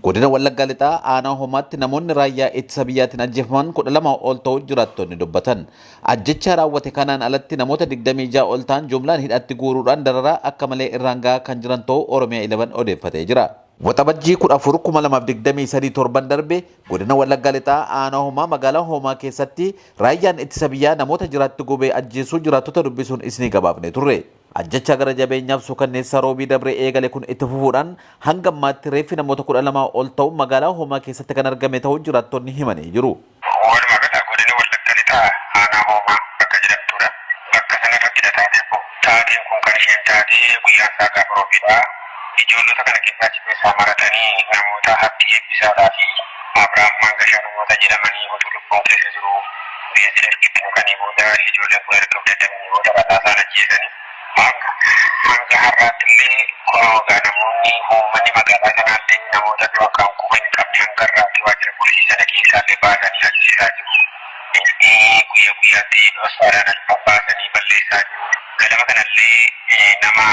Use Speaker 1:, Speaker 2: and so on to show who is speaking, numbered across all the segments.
Speaker 1: Godina Wallaggaa Lixaa aanaa homaatti namoonni raayyaa ittisa biyyaatiin ajjeefaman 12 ol ta'uu jiraattonni dubbatan. Ajjecha raawwate kanaan alatti namoota 26 ol ta'an jumlaan hidhatti guuruudhaan dararaa akka malee irraan gahaa kan jiran ta'uu Oromiyaa 11 odeeffatee jira. Waxabajjii 14/2023 torban darbe godina Wallaggaa Lixaa aanaa homaa magaalaa homaa keessatti raayyaan ittisa biyyaa namoota jiraatti gubee ajjeesuu jiraattota dubbisuun isinii gabaafne turre. Ajjecha gara jabeenyaaf suukanneessaa roobii dabree eegale kun itti fufuudhaan hanga ammaatti reeffi namoota 12 ol ta'u magaalaa homaa keessatti kan argame ta'uu jiraattonni himanii jiru.
Speaker 2: Walumaa gala godina Wallaggaa Lixaa aanaa homaa bakka jedhamtudha. Bakka sanarratti taateen kun kan isheen taate guyyaa isaa gaafa roobiidha. Ijoollota kana keessaa maratanii namoota Habdii Eebbisaadhaa fi Abrahaam Mangashaa namoota jedhamanii utuu lubbuun keessa jiru. Beenzila ergitti dhuganii booda ijoolleen kun erga dadhabanii booda badhaasaan ajjeesanii. Hanga har'aatti illee kunoo namoonni uummanni magaalaa kanaallee namoota dura kan quba hin qabne hanga har'aatti waajjira poolisii sana keessaallee baasanii ajjeesaa jiru. Guyyaa guyyaatti dhoosaadhaan alfaan baasanii balleessaa jiru. Galama kanallee nama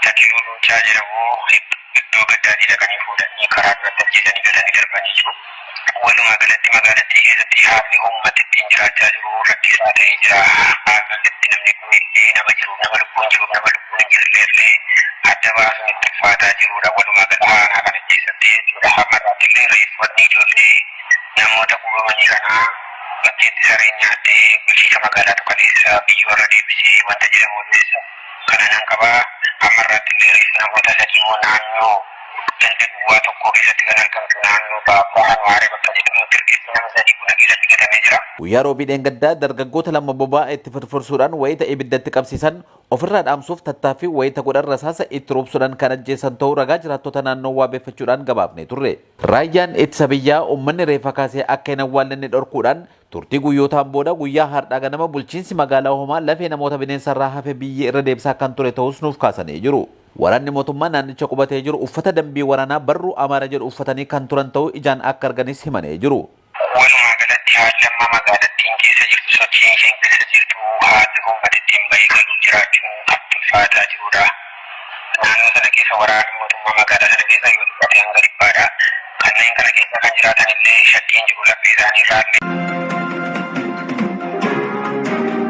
Speaker 2: Takiluu Luuncaa jedhamu iddoo gaddaatti dhaqanii fuudhanii karaa duratti ajjeesanii galanii darbanii jiru. Walumaa galatti magaalattii keessatti haalli uummata ittiin jiraachaa jiru rakkisaa ta'ee jira. Haalatti namni kun illee nama jiru nama lubbuun jiru nama lubbuun hin jirrellee adda baasuun itti ulfaataa jirudha. Walumaa gala aanaa kana keessatti jechuudha. Hammarratti illee reeffanni ijoollee namoota gubamanii kanaa bakkeetti sareen nyaatee bulchiinsa magaalaa Tuqaleessaa biyyoorra deebisee wanta jedhamu odeessa. Kana nan qabaa hammarratti illee reeffa namoota sadii immoo naannoo ganda duwwaa tokko keessatti kan argamtu naannoo Baabbaan Waaree bakka jedhamutti reeffi nama sadii kun keessatti gatamee jira.
Speaker 1: Guyyaa roobii dheengaddaa dargaggoota lama boba'aa itti firfirsuudhaan wayita ibiddatti qabsiisan ofirraa dhaamsuuf tattaaffii wayita godhan rasaasa itti roobsuudhaan kan ajjeesan ta'uu ragaa jiraattota naannoo waabeeffachuudhaan gabaafne turre. Raayyaan ittisa biyyaa uummanni reeffa kaasee akka hin awwaallanne dhorkuudhaan turtii guyyootaan booda guyyaa har'aa ganama bulchiinsi magaalaa homaa lafee namoota bineensarraa hafe biyyee irra deebisaa kan ture ta'us nuuf kaasanii jiru. Waraanni mootummaa naannicha qubatee jiru uffata dambii waraanaa barruu Amaara jedhu uffatanii kan turan ta'uu ijaan akka arganis himanii jiru.
Speaker 2: Walumaa galatti haalli amma magaalattiin keessa jirtu sochiin isheen keessa jirtu haalli uummata ittiin bahee galuu jiraachuun kan ulfaataa jirudha. Naannoo sana keessa waraanni mootummaa magaalaa sana keessa yoo dhufate hanga dhibbaadha. Kanneen kana keessa kan jiraatan illee shakkiin jiru laphee isaanii irraallee.